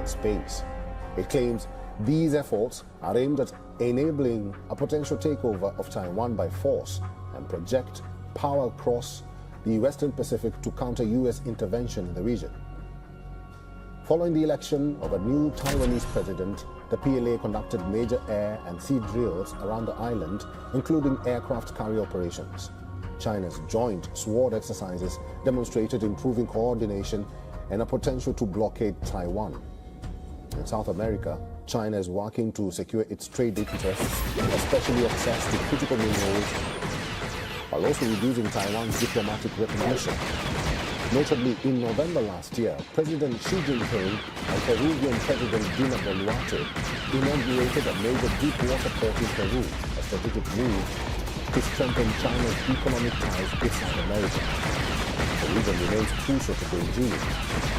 space. It claims these efforts are aimed at enabling a potential takeover of Taiwan by force and project power across the Western Pacific to counter U.S. intervention in the region. Following the election of a new Taiwanese president, the PLA conducted major air and sea drills around the island, including aircraft carrier operations. China's joint SWORD exercises demonstrated improving coordination and a potential to blockade Taiwan. In South America, China is working to secure its trade interests, especially access to critical minerals, while also reducing Taiwan's diplomatic recognition. Notably, in November last year, President Xi Jinping and Peruvian President Dina Boluarte inaugurated a major deep-water port in Peru, a strategic move to strengthen China's economic ties with South America. The region remains crucial to Beijing.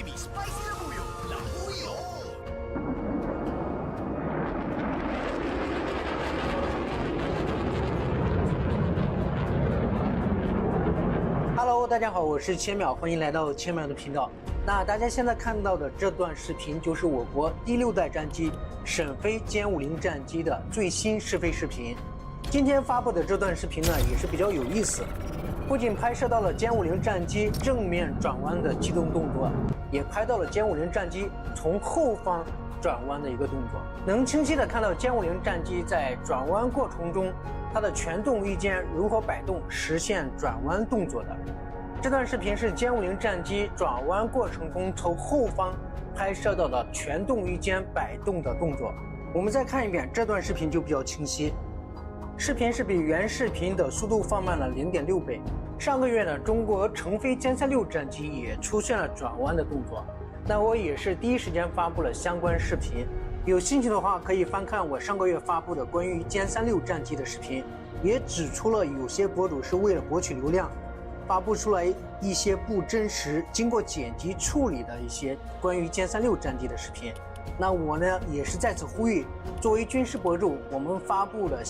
creamy, spicy labuyo. Labuyo! Hello， 大家好，我是千淼，欢迎来到千淼的频道。那大家现在看到的这段视频就是我国第6代战机沈飞歼50战机的最新试飞视频。今天发布的这段视频呢，也是比较有意思，不仅拍摄到了歼50战机正面转弯的机动动作，也拍到了歼50战机从后方转弯的一个动作，能清晰的看到歼50战机在转弯过程中，它的全动翼间如何摆动，实现转弯动作的。这段视频是歼50战机转弯过程中从后方拍摄到的全动翼间摆动的动作。我们再看一遍这段视频就比较清晰。视频是比原视频的速度放慢了0.6倍。上个月呢，中国成飞歼36战机也出现了转弯的动作，那我也是第一时间发布了相关视频。有兴趣的话，可以翻看我上个月发布的关于歼36战机的视频，也指出了有些博主是为了博取流量，发布出来一些不真实、经过剪辑处理的一些关于歼36战机的视频。那我呢，也是在此呼吁，作为军事博主，我们发布的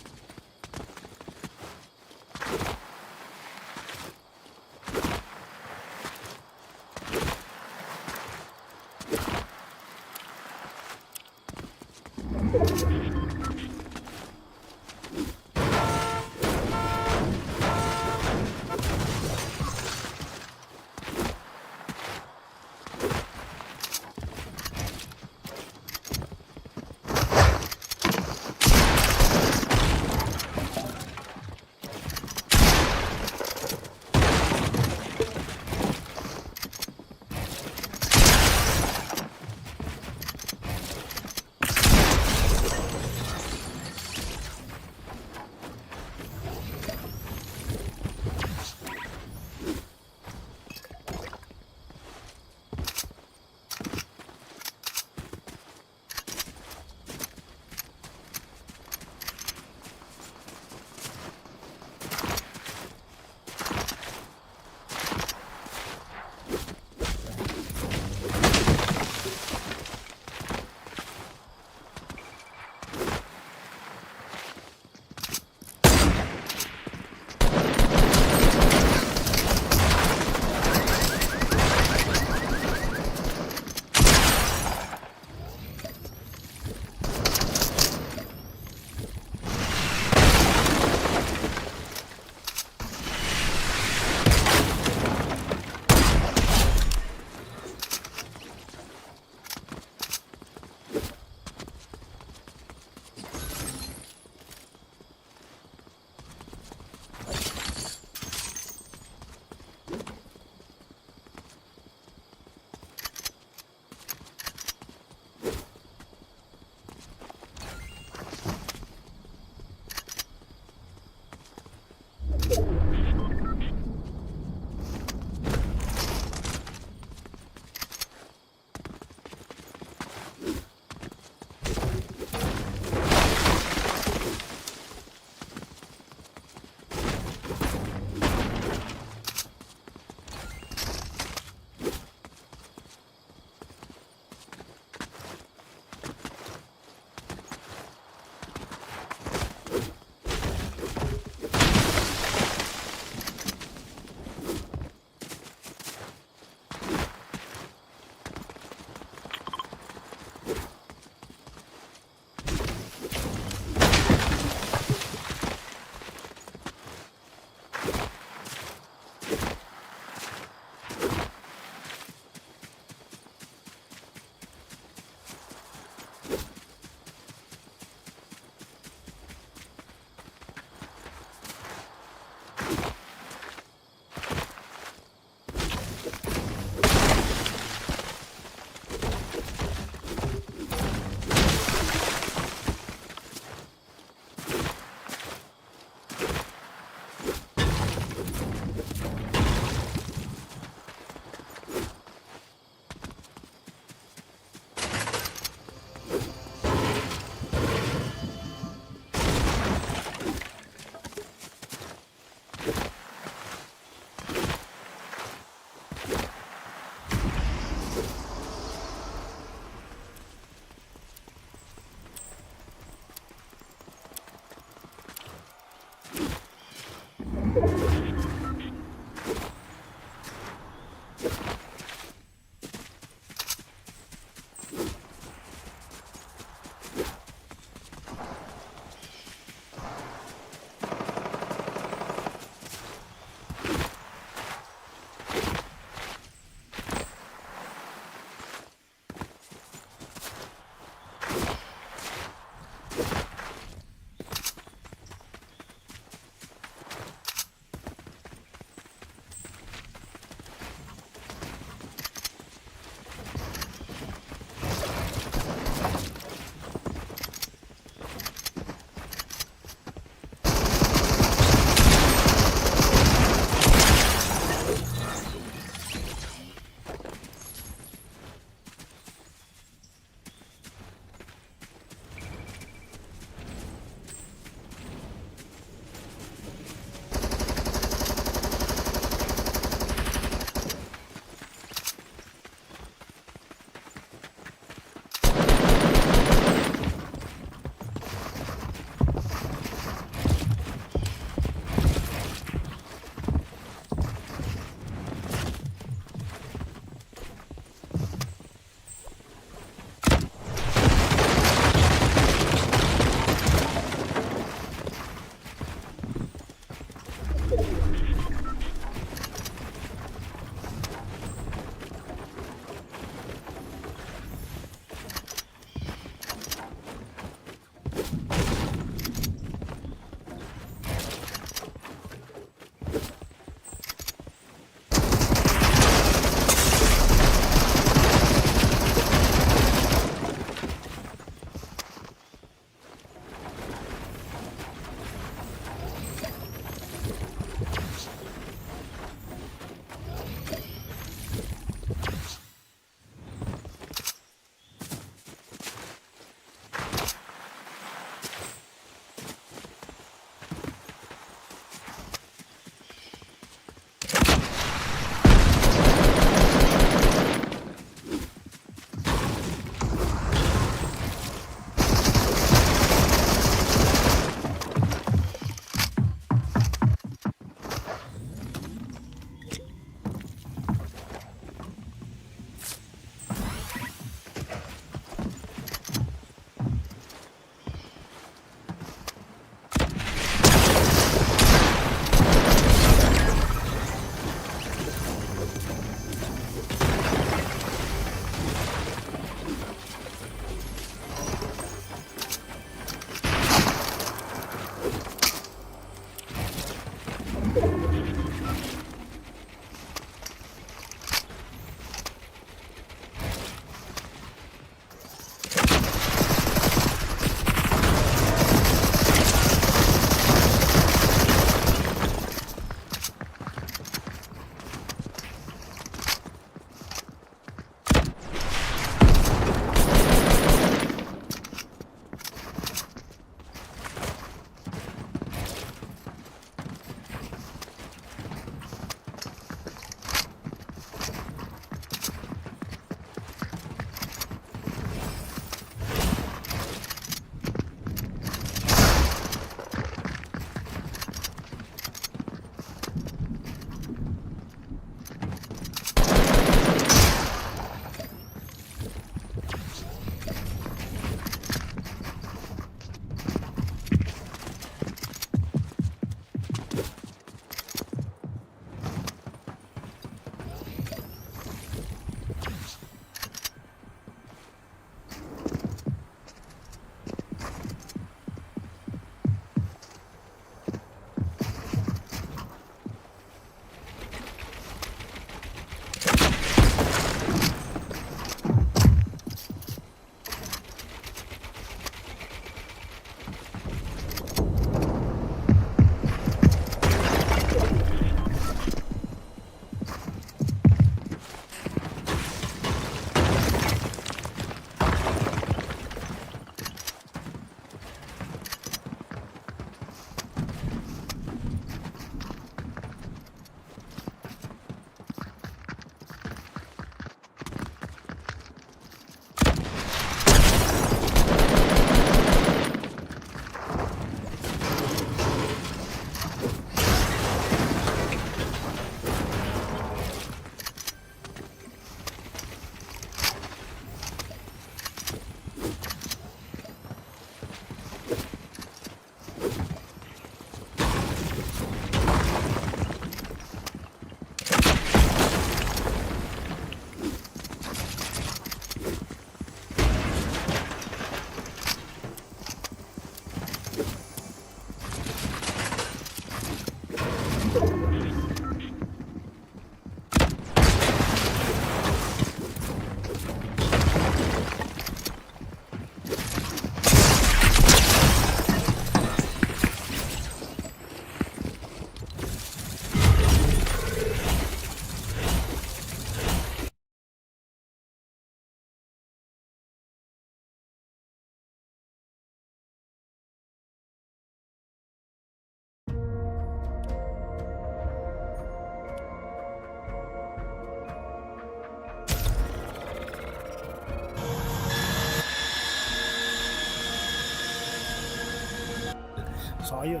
So ayun.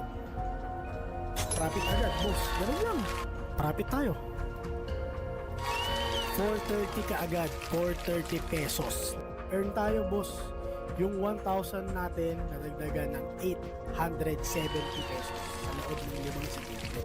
Profit agad, boss. Ganun lang. Profit tayo. 430 ka agad. 430 pesos. Earn tayo, boss. Yung 1,000 natin, nadagdagan ng 870 pesos sa loob ng 5 segundo.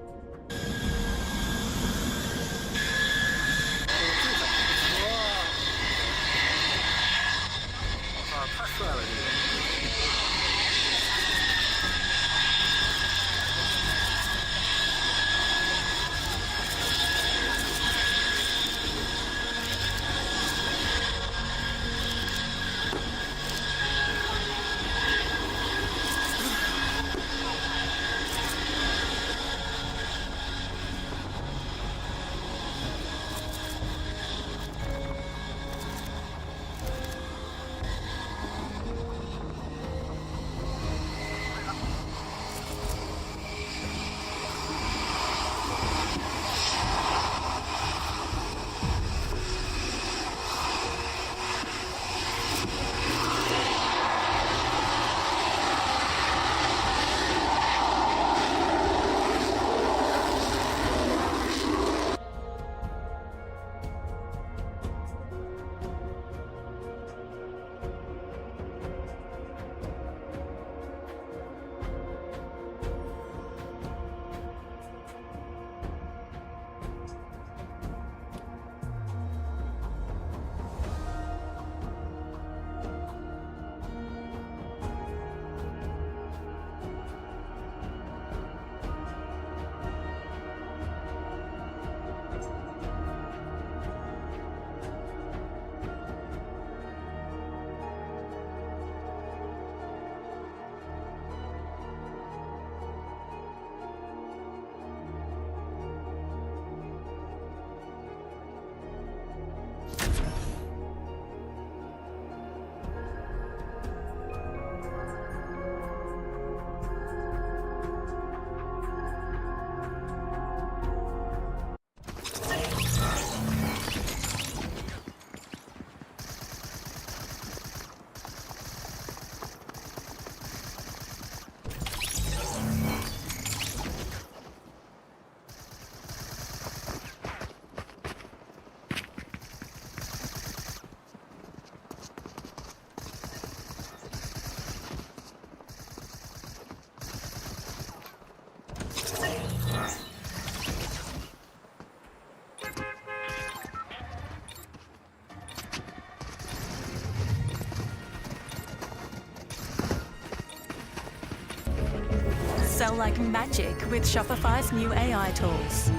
Sell like magic with Shopify's new AI tools.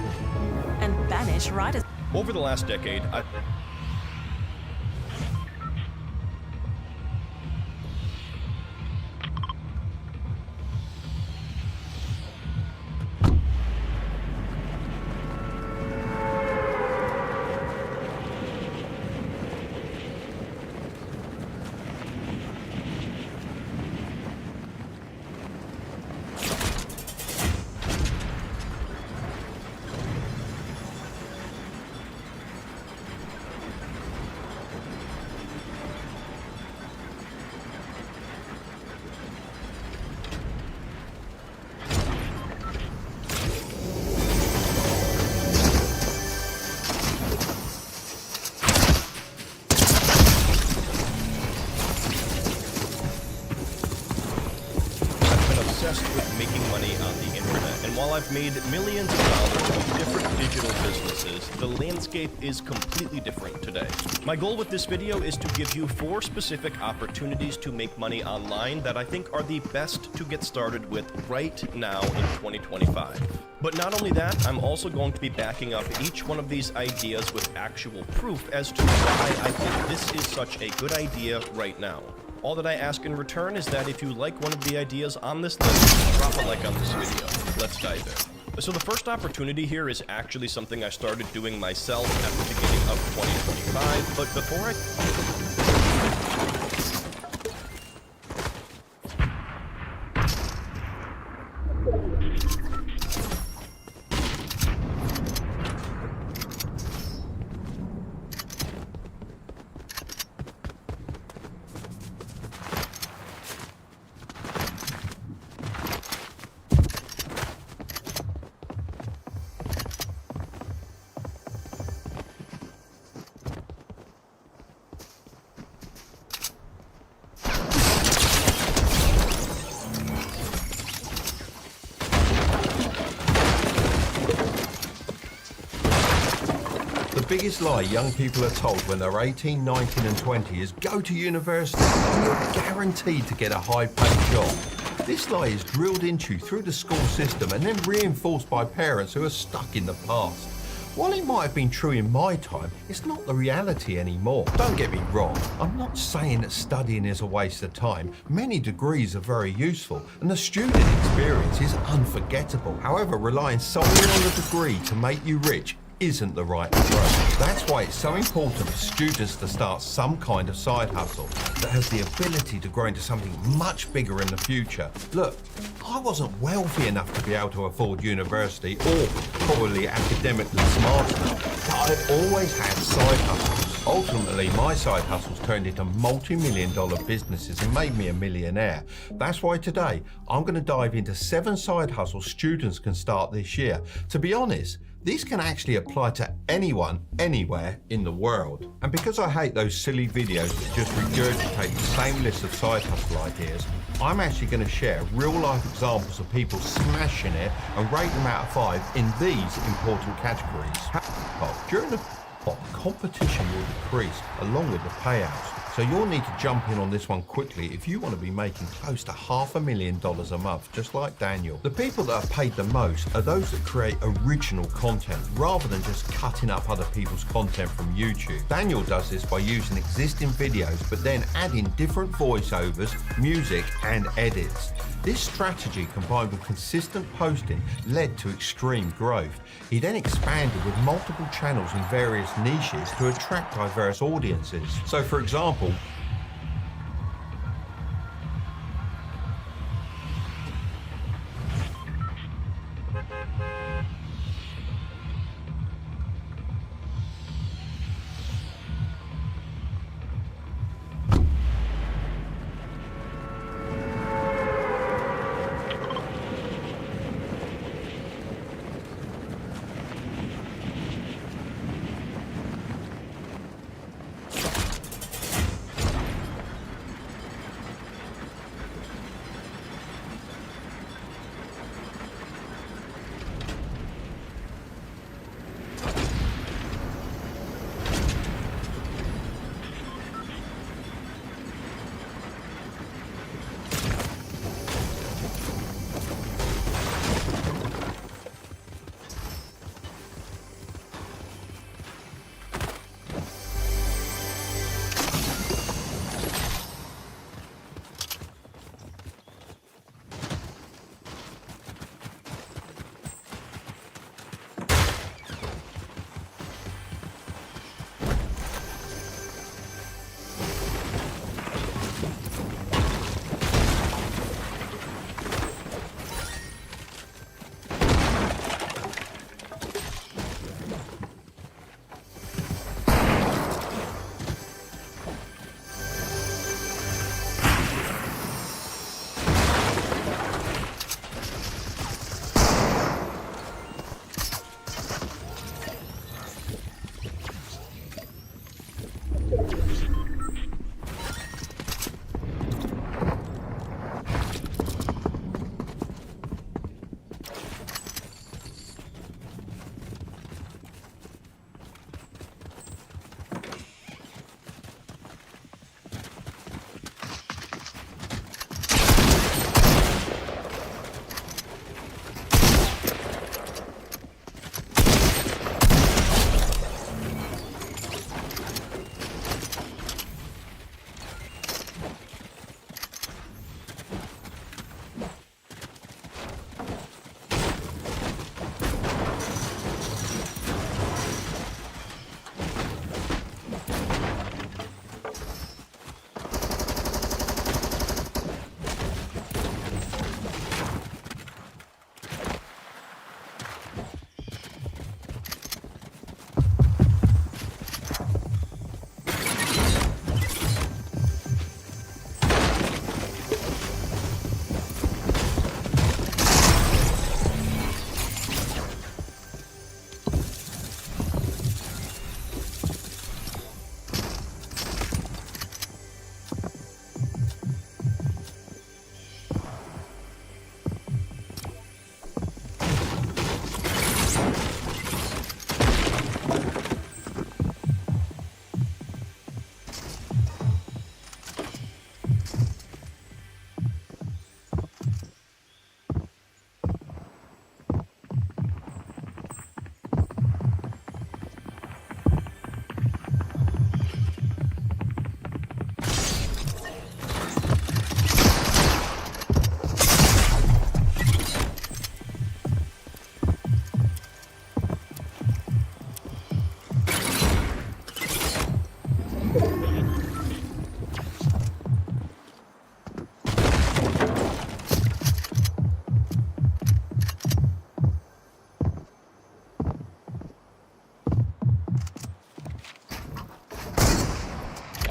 And banish right as Over the last decade, with making money on the internet, and while I've made millions of dollars with different digital businesses, the landscape is completely different today. My goal with this video is to give you 4 specific opportunities to make money online that I think are the best to get started with right now in 2025. But not only that, I'm also going to be backing up each one of these ideas with actual proof as to why I think this is such a good idea right now. All that I ask in return is that if you like one of the ideas on this list, drop a like on this video. Let's dive in. So the first opportunity here is actually something I started doing myself at the beginning of 2025, but before I... biggest lie young people are told when they're 18, 19 and 20 is go to university and you're guaranteed to get a high-paid job. This lie is drilled into you through the school system and then reinforced by parents who are stuck in the past. While it might have been true in my time, it's not the reality anymore. Don't get me wrong, I'm not saying that studying is a waste of time. Many degrees are very useful and the student experience is unforgettable. However, relying solely on a degree to make you rich isn't the right approach. That's why it's so important for students to start some kind of side hustle that has the ability to grow into something much bigger in the future. Look, I wasn't wealthy enough to be able to afford university or probably academically smart enough, but I always had side hustles. Ultimately, my side hustles turned into multi-million-dollar businesses and made me a millionaire. That's why today, I'm going to dive into 7 side hustles students can start this year. To be honest, these can actually apply to anyone, anywhere in the world. And because I hate those silly videos that just regurgitate the same list of side hustle ideas, I'm actually going to share real-life examples of people smashing it and rate them out of 5 in these important categories. During the competition will decrease along with the payouts. So you'll need to jump in on this one quickly if you want to be making close to $500,000 a month, just like Daniel. The people that are paid the most are those that create original content rather than just cutting up other people's content from YouTube. Daniel does this by using existing videos but then adding different voiceovers, music and edits. This strategy combined with consistent posting led to extreme growth. He then expanded with multiple channels in various niches to attract diverse audiences. So for example,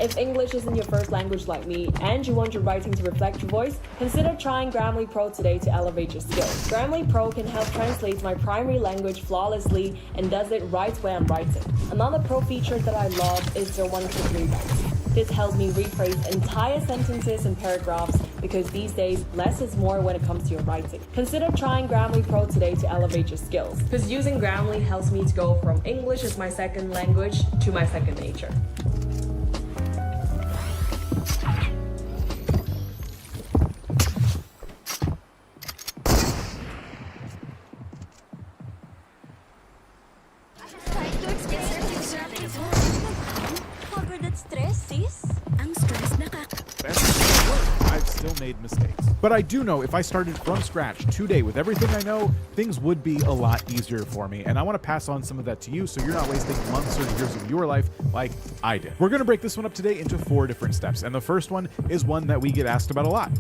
If English isn't your first language like me and you want your writing to reflect your voice, consider trying Grammarly Pro today to elevate your skills. Grammarly Pro can help translate my primary language flawlessly and does it right when I'm writing. Another pro feature that I love is their one-click rewrites. This helps me rephrase entire sentences and paragraphs because these days, less is more when it comes to your writing. Consider trying Grammarly Pro today to elevate your skills, because using Grammarly helps me to go from English as my second language to my second nature. I've still made mistakes. But I do know if I started from scratch today with everything I know, things would be a lot easier for me. And I want to pass on some of that to you so you're not wasting months or years of your life like I did. We're going to break this one up today into 4 different steps. And the first one is one that we get asked about a lot.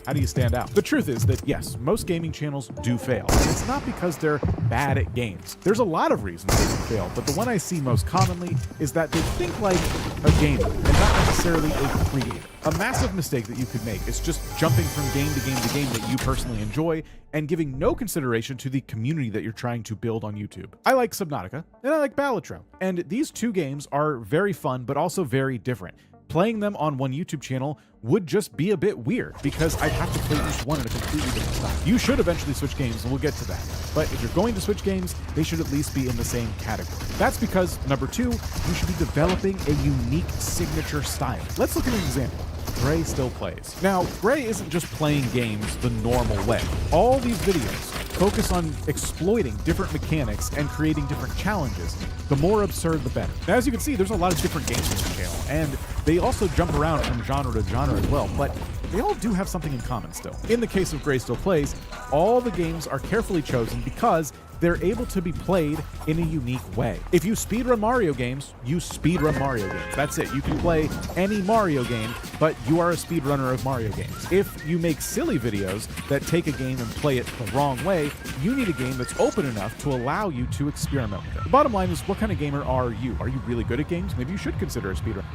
How do you stand out? The truth is that yes, most gaming channels do fail. And it's not because they're bad at games. There's a lot of reasons they can fail, but the one I see most commonly is that they think like a gamer and not necessarily a creator. A massive mistake that you could make is just jumping from game to game to game that you personally enjoy and giving no consideration to the community that you're trying to build on YouTube. I like Subnautica and I like Balatro, and these 2 games are very fun but also very different. Playing them on one YouTube channel would just be a bit weird because I'd have to play each one in a completely different style. You should eventually switch games, and we'll get to that. But if you're going to switch games, they should at least be in the same category. That's because, number 2, you should be developing a unique signature style. Let's look at an example. Gray still plays. Now, Gray isn't just playing games the normal way. All these videos focus on exploiting different mechanics and creating different challenges. The more absurd, the better. Now, as you can see, there's a lot of different games on the channel, and they also jump around from genre to genre as well, but they all do have something in common still. In the case of Gray Still Plays, all the games are carefully chosen because they're able to be played in a unique way. If you speedrun Mario games, you speedrun Mario games. That's it. You can play any Mario game, but you are a speedrunner of Mario games. If you make silly videos that take a game and play it the wrong way, you need a game that's open enough to allow you to experiment with it. The bottom line is, what kind of gamer are you? Are you really good at games? Maybe you should consider a speedrun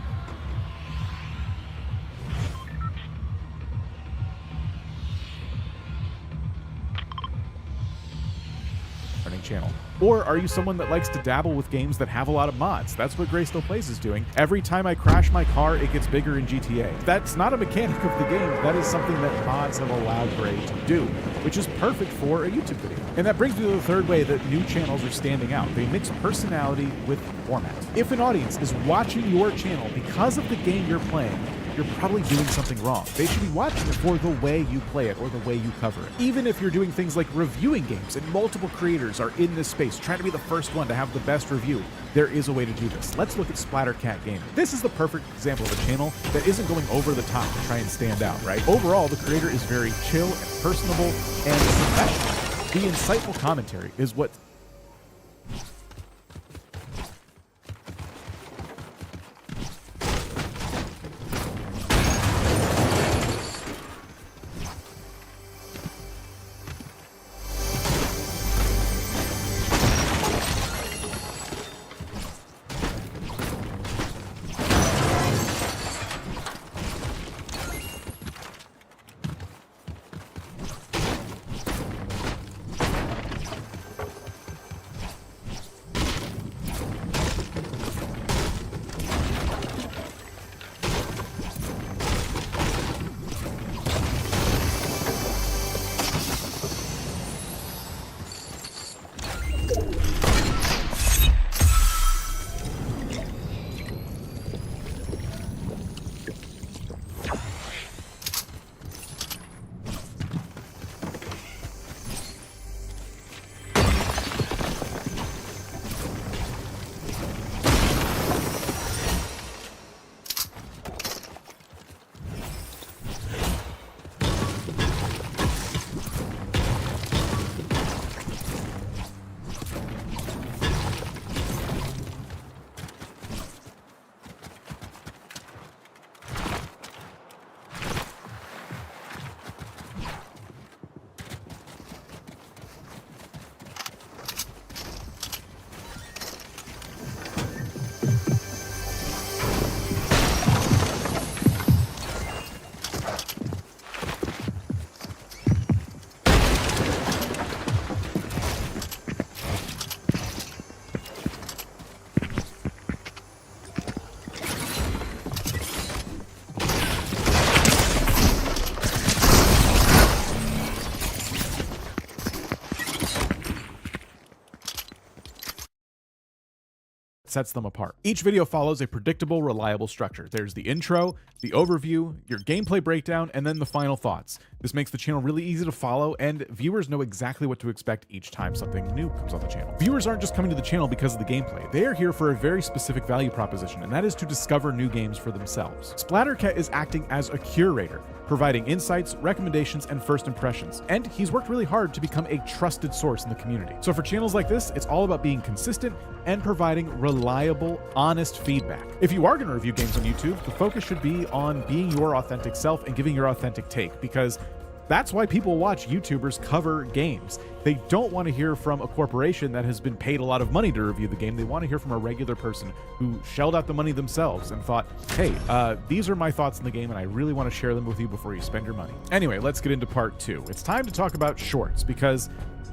channel. Or are you someone that likes to dabble with games that have a lot of mods? That's what Gray Still Plays is doing. Every time I crash my car, it gets bigger in GTA. That's not a mechanic of the game. That is something that mods have allowed Gray to do, which is perfect for a YouTube video. And that brings me to the third way that new channels are standing out. They mix personality with format. If an audience is watching your channel because of the game you're playing, you're probably doing something wrong. They should be watching it for the way you play it or the way you cover it. Even if you're doing things like reviewing games and multiple creators are in this space trying to be the first one to have the best review, there is a way to do this. Let's look at Splattercat Gaming. This is the perfect example of a channel that isn't going over the top to try and stand out, right? Overall, the creator is very chill and personable and professional. The insightful commentary is what sets them apart. Each video follows a predictable, reliable structure. There's the intro, the overview, your gameplay breakdown, and then the final thoughts. This makes the channel really easy to follow, and viewers know exactly what to expect each time something new comes on the channel. Viewers aren't just coming to the channel because of the gameplay. They are here for a very specific value proposition, and that is to discover new games for themselves. Splattercat is acting as a curator, providing insights, recommendations, and first impressions. And he's worked really hard to become a trusted source in the community. So for channels like this, it's all about being consistent and providing reliable, honest feedback. If you are going to review games on YouTube, the focus should be on being your authentic self and giving your authentic take, because that's why people watch YouTubers cover games. They don't want to hear from a corporation that has been paid a lot of money to review the game. They want to hear from a regular person who shelled out the money themselves and thought, hey, these are my thoughts on the game and I really want to share them with you before you spend your money. Anyway, let's get into part 2. It's time to talk about shorts, because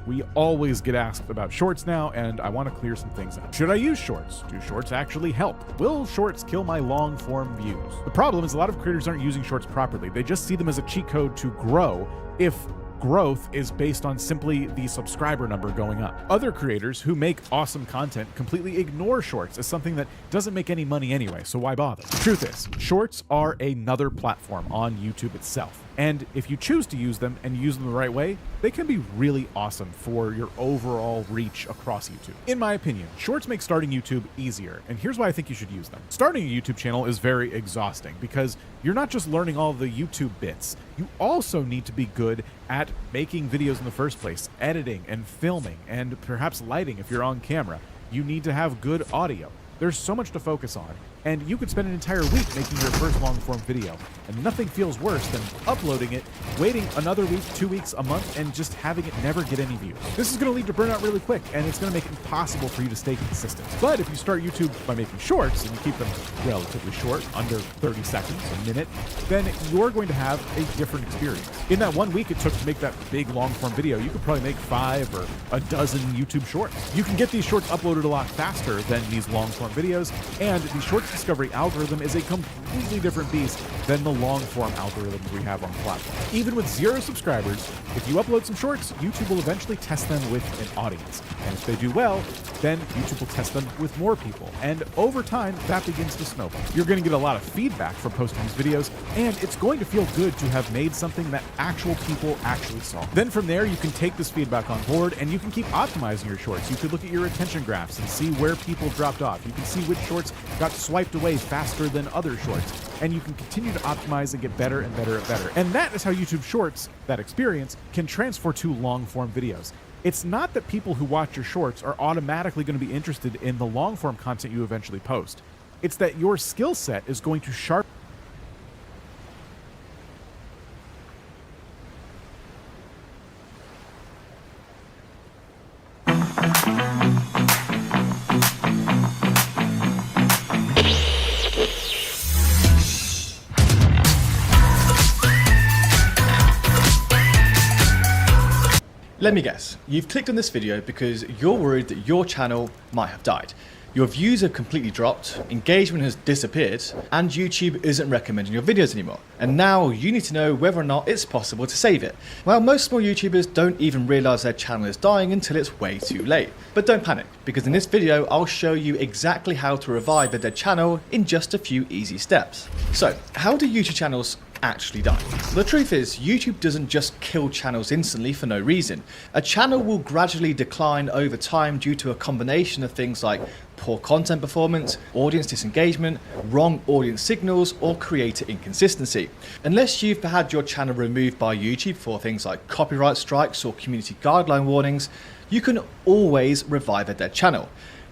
we always get asked about shorts now, and I want to clear some things up. Should I use shorts? Do shorts actually help? Will shorts kill my long form views? The problem is a lot of creators aren't using shorts properly. They just see them as a cheat code to grow, if growth is based on simply the subscriber number going up. Other creators who make awesome content completely ignore shorts as something that doesn't make any money anyway, so why bother? Truth is, shorts are another platform on YouTube itself. And if you choose to use them and use them the right way, they can be really awesome for your overall reach across YouTube. In my opinion, shorts make starting YouTube easier, and here's why I think you should use them. Starting a YouTube channel is very exhausting because you're not just learning all the YouTube bits, you also need to be good at making videos in the first place, editing and filming, and perhaps lighting if you're on camera. You need to have good audio. There's so much to focus on, and you could spend an entire week making your first long-form video, and nothing feels worse than uploading it, waiting another week, 2 weeks, a month, and just having it never get any views. This is going to lead to burnout really quick, and it's going to make it impossible for you to stay consistent. But if you start YouTube by making shorts, and you keep them relatively short, under 30 seconds, a minute, then you're going to have a different experience. In that 1 week it took to make that big long-form video, you could probably make 5 or a dozen YouTube shorts. You can get these shorts uploaded a lot faster than these long-form videos, and the shorts discovery algorithm is a completely different beast than the long-form algorithm we have on the platform. Even with 0 subscribers, if you upload some shorts, YouTube will eventually test them with an audience. And if they do well, then YouTube will test them with more people. And over time, that begins to snowball. You're going to get a lot of feedback from posting these videos, and it's going to feel good to have made something that actual people actually saw. Then from there, you can take this feedback on board, and you can keep optimizing your shorts. You could look at your retention graphs and see where people dropped off. You can see which shorts got swiped away faster than other shorts, and you can continue to optimize and get better and better and better. And that is how YouTube Shorts, that experience, can transfer to long-form videos. It's not that people who watch your shorts are automatically going to be interested in the long-form content you eventually post. It's that your skill set is going to sharpen. Let me guess, you've clicked on this video because you're worried that your channel might have died. Your views have completely dropped, engagement has disappeared, and YouTube isn't recommending your videos anymore. And now you need to know whether or not it's possible to save it. Well, most small YouTubers don't even realize their channel is dying until it's way too late. But don't panic, because in this video I'll show you exactly how to revive a dead channel in just a few easy steps. So, how do YouTube channels actually die? The truth is, YouTube doesn't just kill channels instantly for no reason. A channel will gradually decline over time due to a combination of things like poor content performance, audience disengagement, wrong audience signals, or creator inconsistency. Unless you've had your channel removed by YouTube for things like copyright strikes or community guideline warnings, you can always revive a dead channel.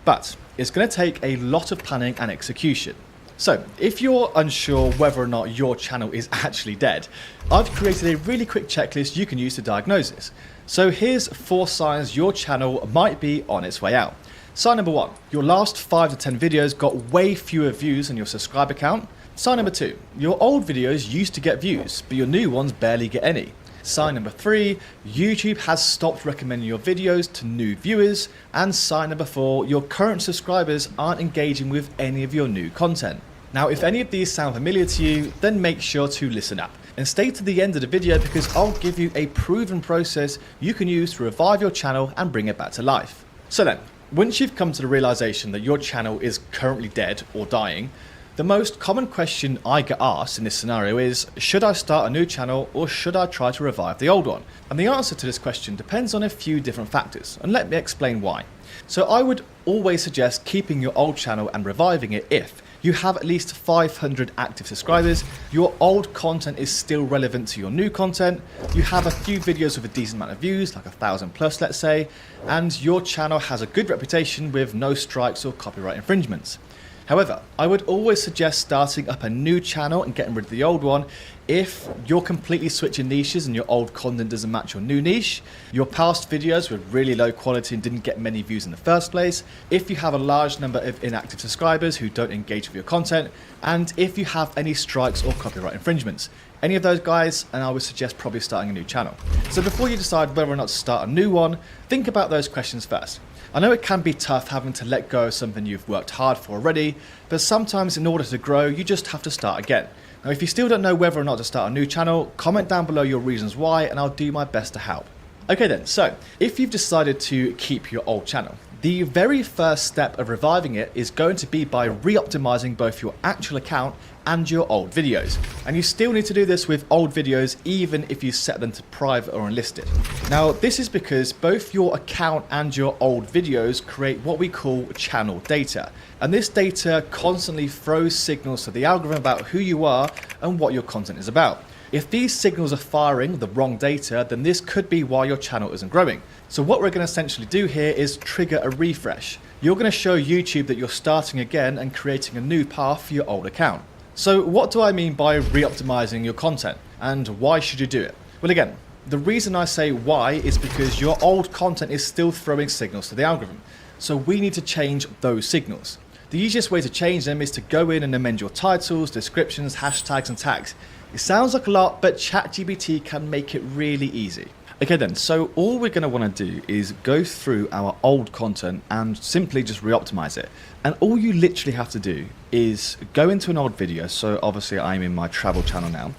But it's going to take a lot of planning and execution. So, if you're unsure whether or not your channel is actually dead, I've created a really quick checklist you can use to diagnose this. So here's 4 signs your channel might be on its way out. Sign number 1, your last 5 to 10 videos got way fewer views than your subscriber count. Sign number 2, your old videos used to get views, but your new ones barely get any. Sign number 3, YouTube has stopped recommending your videos to new viewers. And sign number 4, your current subscribers aren't engaging with any of your new content. Now, if any of these sound familiar to you, then make sure to listen up and stay to the end of the video, because I'll give you a proven process you can use to revive your channel and bring it back to life. So then, Once you've come to the realization that your channel is currently dead or dying, the most common question I get asked in this scenario is, should I start a new channel or should I try to revive the old one? And the answer to this question depends on a few different factors, and let me explain why. So I would always suggest keeping your old channel and reviving it if you have at least 500 active subscribers, your old content is still relevant to your new content, you have a few videos with a decent amount of views, like 1,000 plus let's say, and your channel has a good reputation with no strikes or copyright infringements. However, I would always suggest starting up a new channel and getting rid of the old one if you're completely switching niches and your old content doesn't match your new niche, your past videos were really low quality and didn't get many views in the first place, if you have a large number of inactive subscribers who don't engage with your content, and if you have any strikes or copyright infringements. Any of those guys, and I would suggest probably starting a new channel. So before you decide whether or not to start a new one, think about those questions first. I know it can be tough having to let go of something you've worked hard for already, but sometimes in order to grow, you just have to start again. Now, if you still don't know whether or not to start a new channel, comment down below your reasons why, and I'll do my best to help. Okay then, so if you've decided to keep your old channel, the very first step of reviving it is going to be by re-optimizing both your actual account and your old videos. And you still need to do this with old videos even if you set them to private or unlisted. Now, this is because both your account and your old videos create what we call channel data. And this data constantly throws signals to the algorithm about who you are and what your content is about. If these signals are firing the wrong data, then this could be why your channel isn't growing. So what we're going to essentially do here is trigger a refresh. You're going to show YouTube that you're starting again and creating a new path for your old account. So what do I mean by re-optimizing your content, and why should you do it? Well, again, the reason I say why is because your old content is still throwing signals to the algorithm. So we need to change those signals. The easiest way to change them is to go in and amend your titles, descriptions, hashtags and tags. It sounds like a lot, but ChatGPT can make it really easy. Okay then, so all we're going to want to do is go through our old content and simply just re-optimize it. And all you literally have to do is go into an old video. So obviously I'm in my travel channel now.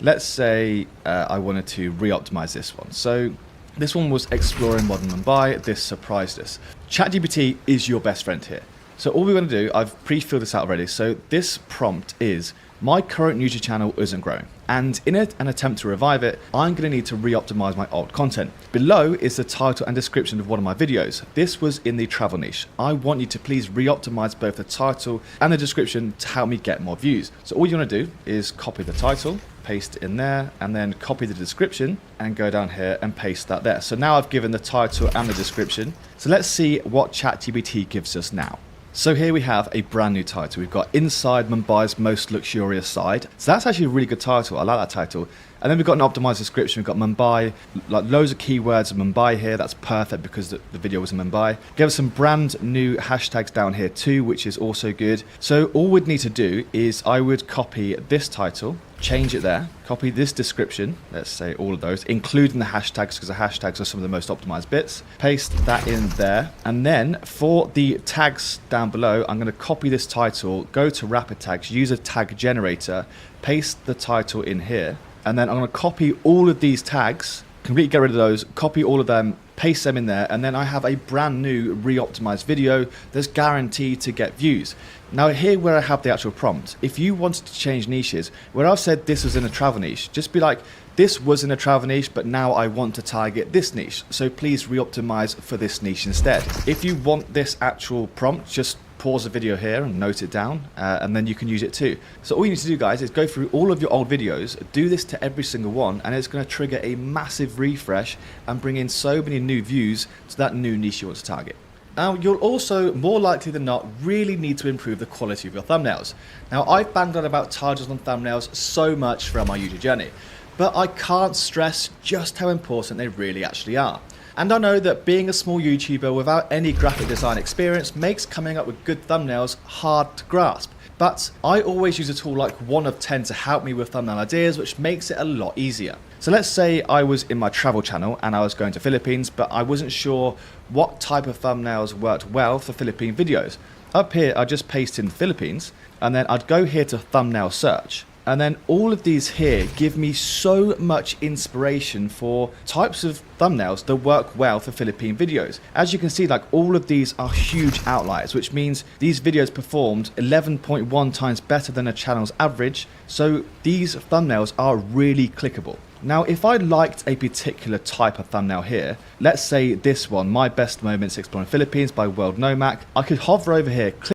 Let's say I wanted to re-optimize this one. So this one was exploring modern Mumbai. This surprised us. ChatGPT is your best friend here. So all we're going to do, I've pre-filled this out already. So this prompt is, my current YouTube channel isn't growing, and in an attempt to revive it, I'm going to need to re-optimize my old content. Below is the title and description of one of my videos. This was in the travel niche. I want you to please re-optimize both the title and the description to help me get more views. So all you want to do is copy the title, paste it in there, and then copy the description and go down here and paste that there. So now I've given the title and the description. So let's see what ChatGPT gives us now. So here we have a brand new title. We've got Inside Mumbai's Most Luxurious Side. So that's actually a really good title. I like that title. And then we've got an optimized description. We've got Mumbai, like loads of keywords of Mumbai here. That's perfect because the video was in Mumbai. Give us some brand new hashtags down here too, which is also good. So all we'd need to do is I would copy this title, change it there, copy this description, let's say all of those, including the hashtags because the hashtags are some of the most optimized bits. Paste that in there. And then for the tags down below, I'm going to copy this title, go to rapid tags, use a tag generator, paste the title in here. And then I'm going to copy all of these tags, completely get rid of those, copy all of them, paste them in there, and then I have a brand new re-optimized video that's guaranteed to get views. Now here where I have the actual prompt, if you wanted to change niches, where I've said this was in a travel niche, just be like, this was in a travel niche, but now I want to target this niche. So please re-optimize for this niche instead. If you want this actual prompt, just pause the video here and note it down, and then you can use it too. So all you need to do, guys, is go through all of your old videos, do this to every single one, and it's going to trigger a massive refresh and bring in so many new views to that new niche you want to target. Now, you'll also, more likely than not, really need to improve the quality of your thumbnails. Now, I've banged on about titles on thumbnails so much throughout my YouTube journey, but I can't stress just how important they really actually are. And I know that being a small YouTuber without any graphic design experience makes coming up with good thumbnails hard to grasp. But I always use a tool like 1 of 10 to help me with thumbnail ideas, which makes it a lot easier. So let's say I was in my travel channel and I was going to Philippines, but I wasn't sure what type of thumbnails worked well for Philippine videos. Up here, I just paste in Philippines, and then I'd go here to thumbnail search. And then all of these here give me so much inspiration for types of thumbnails that work well for Philippine videos. As you can see, like all of these are huge outliers, which means these videos performed 11.1 times better than a channel's average. So these thumbnails are really clickable. Now, if I liked a particular type of thumbnail here, let's say this one, My Best Moments Exploring Philippines by World Nomac, I could hover over here, click